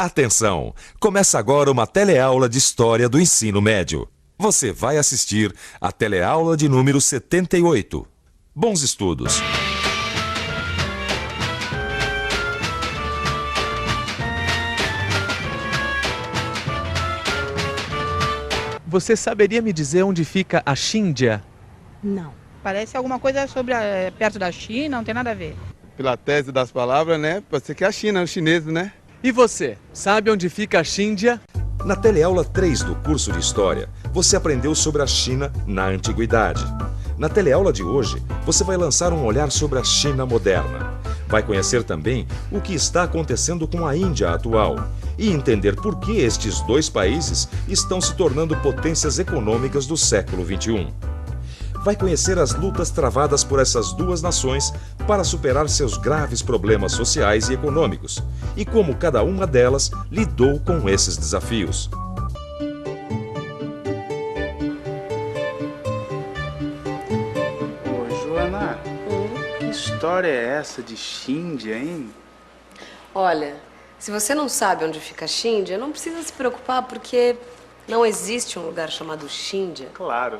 Atenção! Começa agora uma teleaula de História do Ensino Médio. Você vai assistir a teleaula de número 78. Bons estudos! Você saberia me dizer onde fica a Xíndia? Não. Parece alguma coisa sobre perto da China, não tem nada a ver. Pela tese das palavras, né? Pode ser que é a China, os chineses, né? E você, sabe onde fica a Xíndia? Na teleaula 3 do curso de História, você aprendeu sobre a China na Antiguidade. Na teleaula de hoje, você vai lançar um olhar sobre a China moderna. Vai conhecer também o que está acontecendo com a Índia atual e entender por que estes dois países estão se tornando potências econômicas do século XXI. Vai conhecer as lutas travadas por essas duas nações para superar seus graves problemas sociais e econômicos e como cada uma delas lidou com esses desafios. Ô, Joana, que história é essa de Xíndia, hein? Olha, se você não sabe onde fica a Xíndia, não precisa se preocupar porque não existe um lugar chamado Xíndia. Claro.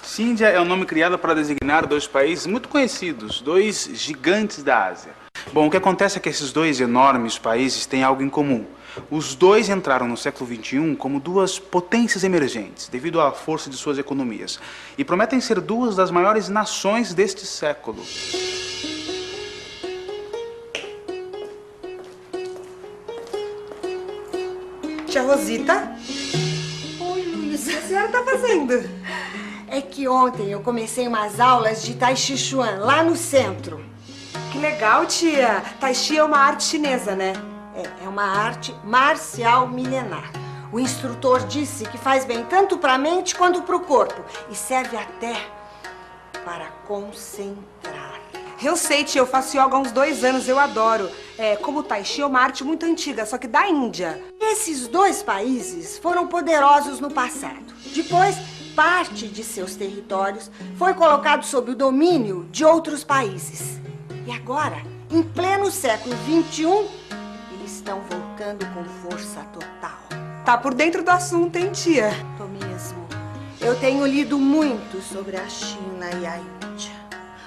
Xíndia é um nome criado para designar dois países muito conhecidos, dois gigantes da Ásia. Bom, o que acontece é que esses dois enormes países têm algo em comum. Os dois entraram no século XXI como duas potências emergentes, devido à força de suas economias, e prometem ser duas das maiores nações deste século. Tia Rosita? Oi, Luísa. O que a senhora tá fazendo? É que ontem eu comecei umas aulas de Tai Chi Chuan, lá no centro. Que legal, tia. Tai Chi é uma arte chinesa, né? É uma arte marcial milenar. O instrutor disse que faz bem tanto para a mente quanto para o corpo. E serve até para concentrar. Eu sei, tia. Eu faço yoga há uns 2 anos. Eu adoro. Como o Tai Chi é uma arte muito antiga, só que da Índia. Esses dois países foram poderosos no passado. Depois, parte de seus territórios foi colocado sob o domínio de outros países. E agora, em pleno século XXI, eles estão voltando com força total. Tá por dentro do assunto, hein, tia? Tô mesmo. Eu tenho lido muito sobre a China e a Índia.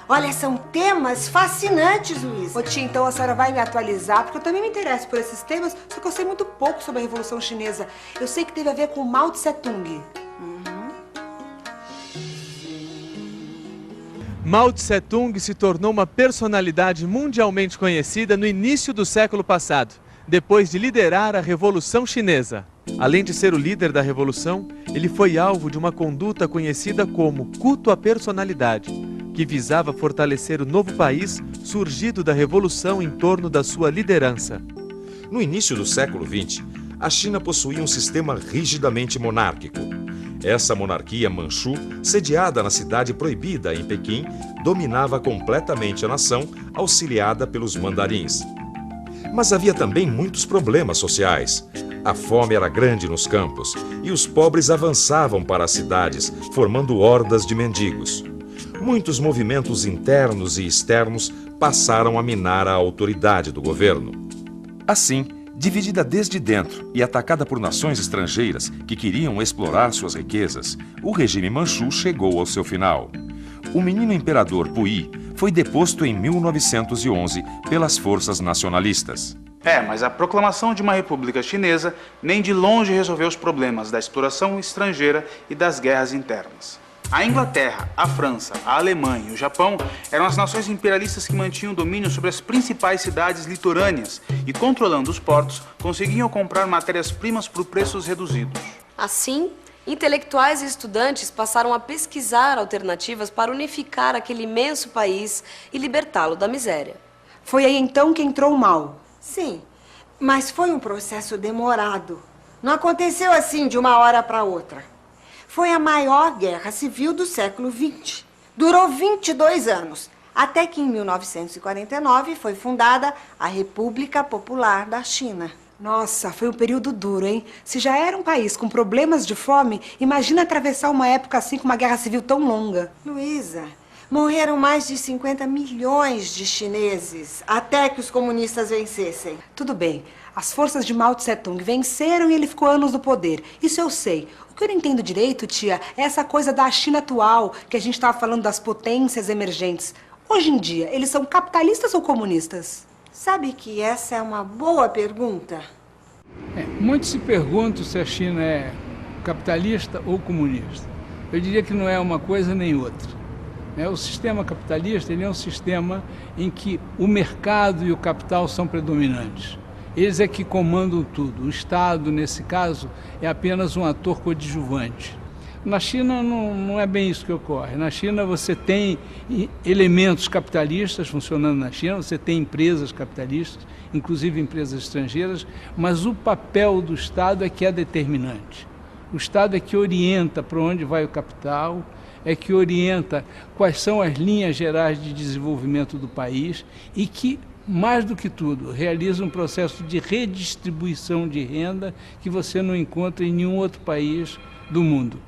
Olha, são temas fascinantes, Luísa. Ô, tia, então a senhora vai me atualizar, porque eu também me interesso por esses temas, só que eu sei muito pouco sobre a Revolução Chinesa. Eu sei que teve a ver com Mao Tse-tung. Mao Tse-tung se tornou uma personalidade mundialmente conhecida no início do século passado, depois de liderar a Revolução Chinesa. Além de ser o líder da Revolução, ele foi alvo de uma conduta conhecida como culto à personalidade, que visava fortalecer o novo país surgido da Revolução em torno da sua liderança. No início do século XX, a China possuía um sistema rigidamente monárquico. Essa monarquia manchu, sediada na cidade proibida em Pequim, dominava completamente a nação, auxiliada pelos mandarins. Mas havia também muitos problemas sociais. A fome era grande nos campos e os pobres avançavam para as cidades, formando hordas de mendigos. Muitos movimentos internos e externos passaram a minar a autoridade do governo. Assim, dividida desde dentro e atacada por nações estrangeiras que queriam explorar suas riquezas, o regime manchu chegou ao seu final. O menino imperador Puyi foi deposto em 1911 pelas forças nacionalistas. Mas a proclamação de uma república chinesa nem de longe resolveu os problemas da exploração estrangeira e das guerras internas. A Inglaterra, a França, a Alemanha e o Japão eram as nações imperialistas que mantinham domínio sobre as principais cidades litorâneas e, controlando os portos, conseguiam comprar matérias-primas por preços reduzidos. Assim, intelectuais e estudantes passaram a pesquisar alternativas para unificar aquele imenso país e libertá-lo da miséria. Foi aí então que entrou o Mao. Sim, mas foi um processo demorado. Não aconteceu assim de uma hora para outra. Foi a maior guerra civil do século XX. Durou 22 anos, até que em 1949 foi fundada a República Popular da China. Nossa, foi um período duro, hein? Se já era um país com problemas de fome, imagina atravessar uma época assim com uma guerra civil tão longa. Luísa, morreram mais de 50 milhões de chineses até que os comunistas vencessem. Tudo bem. As forças de Mao Tse-tung venceram e ele ficou anos no poder. Isso eu sei. O que eu não entendo direito, tia, é essa coisa da China atual, que a gente estava falando das potências emergentes. Hoje em dia, eles são capitalistas ou comunistas? Sabe que essa é uma boa pergunta? Muitos se perguntam se a China é capitalista ou comunista. Eu diria que não é uma coisa nem outra. O sistema capitalista ele é um sistema em que o mercado e o capital são predominantes. Eles é que comandam tudo. O Estado, nesse caso, é apenas um ator coadjuvante. Na China não é bem isso que ocorre. Na China você tem elementos capitalistas funcionando na China, você tem empresas capitalistas, inclusive empresas estrangeiras, mas o papel do Estado é que é determinante. O Estado é que orienta para onde vai o capital, é que orienta quais são as linhas gerais de desenvolvimento do país e que, mais do que tudo, realiza um processo de redistribuição de renda que você não encontra em nenhum outro país do mundo.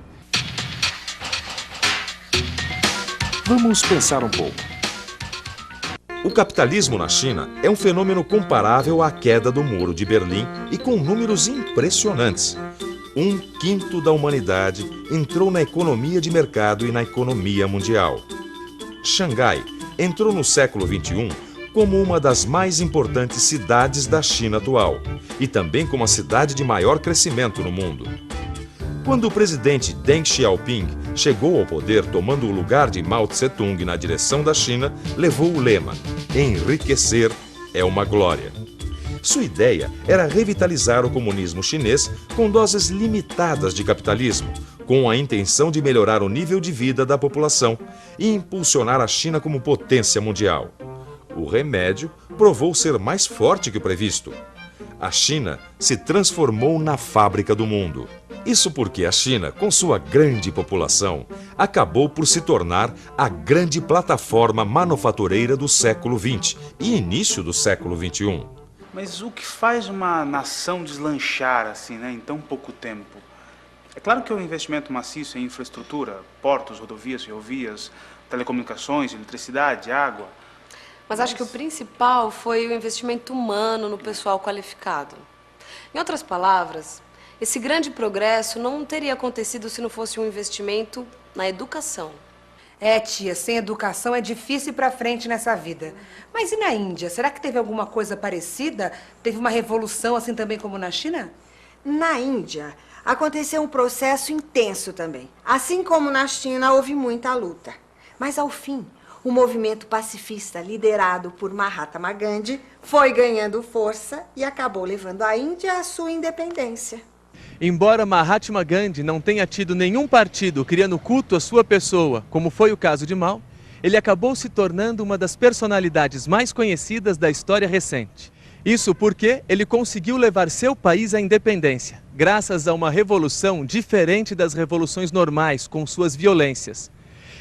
Vamos pensar um pouco. O capitalismo na China é um fenômeno comparável à queda do Muro de Berlim e com números impressionantes. 1/5 da humanidade entrou na economia de mercado e na economia mundial. Xangai entrou no século XXI como uma das mais importantes cidades da China atual e também como a cidade de maior crescimento no mundo. Quando o presidente Deng Xiaoping chegou ao poder tomando o lugar de Mao Tse-tung na direção da China, levou o lema: enriquecer é uma glória. Sua ideia era revitalizar o comunismo chinês com doses limitadas de capitalismo, com a intenção de melhorar o nível de vida da população e impulsionar a China como potência mundial. O remédio provou ser mais forte que o previsto. A China se transformou na fábrica do mundo. Isso porque a China, com sua grande população, acabou por se tornar a grande plataforma manufatureira do século XX e início do século XXI. Mas o que faz uma nação deslanchar assim, em tão pouco tempo? É claro que o investimento maciço em infraestrutura, portos, rodovias, ferrovias, telecomunicações, eletricidade, água. Mas acho que o principal foi o investimento humano no pessoal qualificado. Em outras palavras, esse grande progresso não teria acontecido se não fosse um investimento na educação. É, tia, sem educação é difícil ir pra frente nessa vida. Mas e na Índia? Será que teve alguma coisa parecida? Teve uma revolução assim também como na China? Na Índia, aconteceu um processo intenso também. Assim como na China, houve muita luta. Mas, ao fim, o movimento pacifista liderado por Mahatma Gandhi foi ganhando força e acabou levando a Índia à sua independência. Embora Mahatma Gandhi não tenha tido nenhum partido criando culto à sua pessoa, como foi o caso de Mao, ele acabou se tornando uma das personalidades mais conhecidas da história recente. Isso porque ele conseguiu levar seu país à independência, graças a uma revolução diferente das revoluções normais, com suas violências.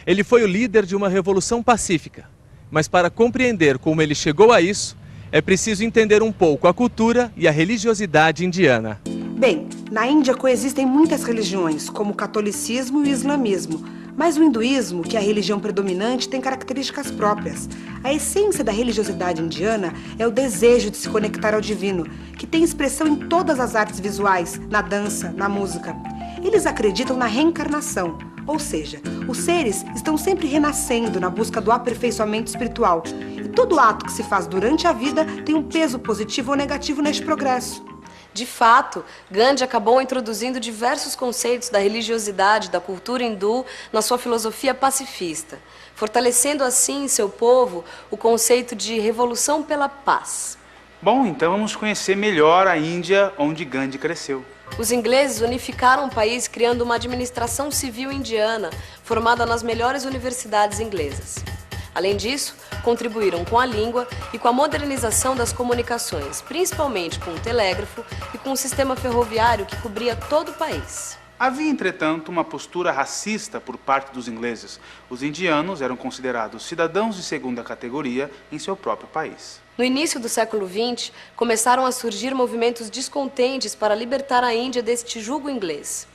Ele foi o líder de uma revolução pacífica, mas para compreender como ele chegou a isso, é preciso entender um pouco a cultura e a religiosidade indiana. Bem, na Índia coexistem muitas religiões, como o catolicismo e o islamismo. Mas o hinduísmo, que é a religião predominante, tem características próprias. A essência da religiosidade indiana é o desejo de se conectar ao divino, que tem expressão em todas as artes visuais, na dança, na música. Eles acreditam na reencarnação, ou seja, os seres estão sempre renascendo na busca do aperfeiçoamento espiritual. E todo ato que se faz durante a vida tem um peso positivo ou negativo neste progresso. De fato, Gandhi acabou introduzindo diversos conceitos da religiosidade, da cultura hindu na sua filosofia pacifista, fortalecendo assim em seu povo o conceito de revolução pela paz. Bom, então vamos conhecer melhor a Índia, onde Gandhi cresceu. Os ingleses unificaram o país criando uma administração civil indiana, formada nas melhores universidades inglesas. Além disso, contribuíram com a língua e com a modernização das comunicações, principalmente com o telégrafo e com o sistema ferroviário que cobria todo o país. Havia, entretanto, uma postura racista por parte dos ingleses. Os indianos eram considerados cidadãos de segunda categoria em seu próprio país. No início do século XX, começaram a surgir movimentos descontentes para libertar a Índia deste jugo inglês.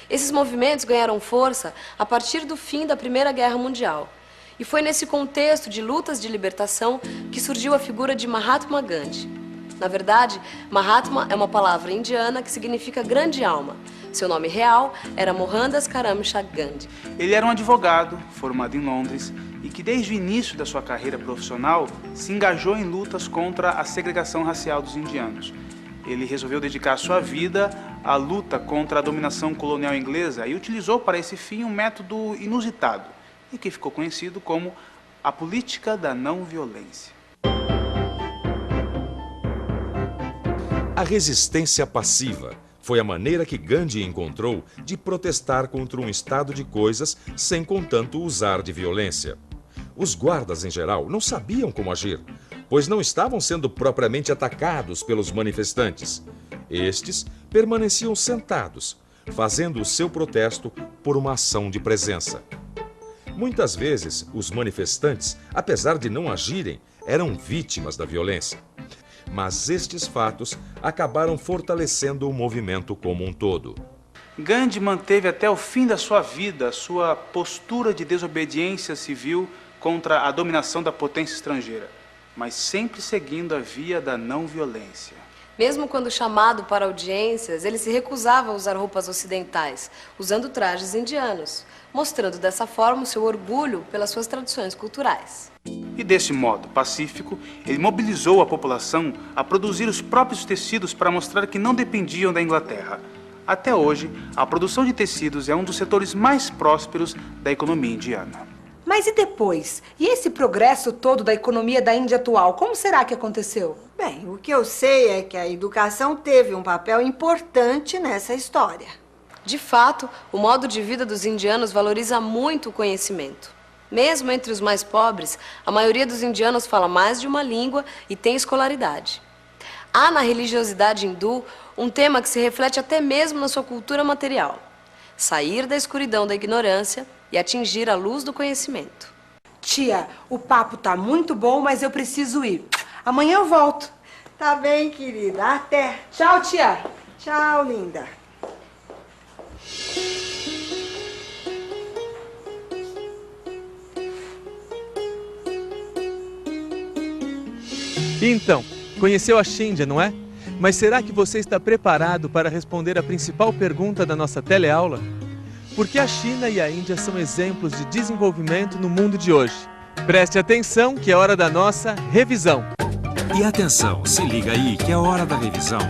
Esses movimentos ganharam força a partir do fim da Primeira Guerra Mundial. E foi nesse contexto de lutas de libertação que surgiu a figura de Mahatma Gandhi. Na verdade, Mahatma é uma palavra indiana que significa grande alma. Seu nome real era Mohandas Karamchand Gandhi. Ele era um advogado formado em Londres e que desde o início da sua carreira profissional se engajou em lutas contra a segregação racial dos indianos. Ele resolveu dedicar sua vida à luta contra a dominação colonial inglesa e utilizou para esse fim um método inusitado e que ficou conhecido como a política da não violência. A resistência passiva foi a maneira que Gandhi encontrou de protestar contra um estado de coisas sem, contanto, usar de violência. Os guardas, em geral, não sabiam como agir, pois não estavam sendo propriamente atacados pelos manifestantes. Estes permaneciam sentados, fazendo o seu protesto por uma ação de presença. Muitas vezes, os manifestantes, apesar de não agirem, eram vítimas da violência. Mas estes fatos acabaram fortalecendo o movimento como um todo. Gandhi manteve até o fim da sua vida sua postura de desobediência civil contra a dominação da potência estrangeira, mas sempre seguindo a via da não violência. Mesmo quando chamado para audiências, ele se recusava a usar roupas ocidentais, usando trajes indianos, mostrando dessa forma o seu orgulho pelas suas tradições culturais. E desse modo pacífico, ele mobilizou a população a produzir os próprios tecidos para mostrar que não dependiam da Inglaterra. Até hoje, a produção de tecidos é um dos setores mais prósperos da economia indiana. Mas e depois? E esse progresso todo da economia da Índia atual, como será que aconteceu? Bem, o que eu sei é que a educação teve um papel importante nessa história. De fato, o modo de vida dos indianos valoriza muito o conhecimento. Mesmo entre os mais pobres, a maioria dos indianos fala mais de uma língua e tem escolaridade. Há na religiosidade hindu um tema que se reflete até mesmo na sua cultura material: sair da escuridão da ignorância e atingir a luz do conhecimento. Tia, o papo tá muito bom, mas eu preciso ir. Amanhã eu volto. Tá bem, querida. Até. Tchau, tia. Tchau, linda. Então, conheceu a Scindia, não é? Mas será que você está preparado para responder a principal pergunta da nossa teleaula? Por que a China e a Índia são exemplos de desenvolvimento no mundo de hoje? Preste atenção que é hora da nossa revisão. E atenção, se liga aí que é hora da revisão.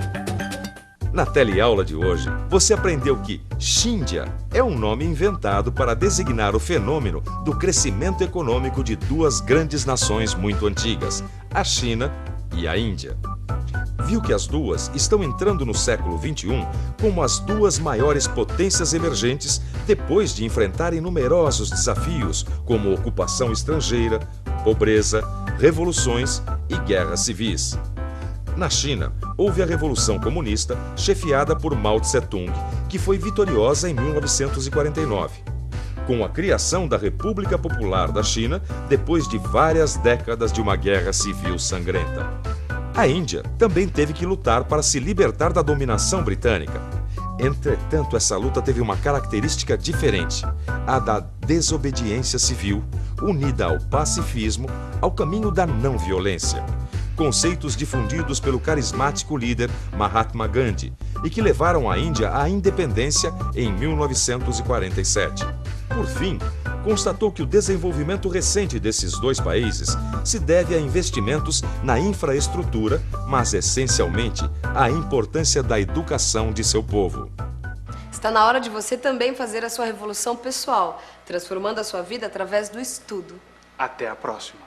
Na teleaula de hoje, você aprendeu que Scindia é um nome inventado para designar o fenômeno do crescimento econômico de duas grandes nações muito antigas, a China e a Índia. Viu que as duas estão entrando no século XXI como as duas maiores potências emergentes depois de enfrentarem numerosos desafios como ocupação estrangeira, pobreza, revoluções e guerras civis. Na China, houve a Revolução Comunista, chefiada por Mao Tse-tung, que foi vitoriosa em 1949. Com a criação da República Popular da China, depois de várias décadas de uma guerra civil sangrenta. A Índia também teve que lutar para se libertar da dominação britânica. Entretanto, essa luta teve uma característica diferente, a da desobediência civil, unida ao pacifismo, ao caminho da não violência. Conceitos difundidos pelo carismático líder Mahatma Gandhi e que levaram a Índia à independência em 1947. Por fim, constatou que o desenvolvimento recente desses dois países se deve a investimentos na infraestrutura, mas essencialmente à importância da educação de seu povo. Está na hora de você também fazer a sua revolução pessoal, transformando a sua vida através do estudo. Até a próxima.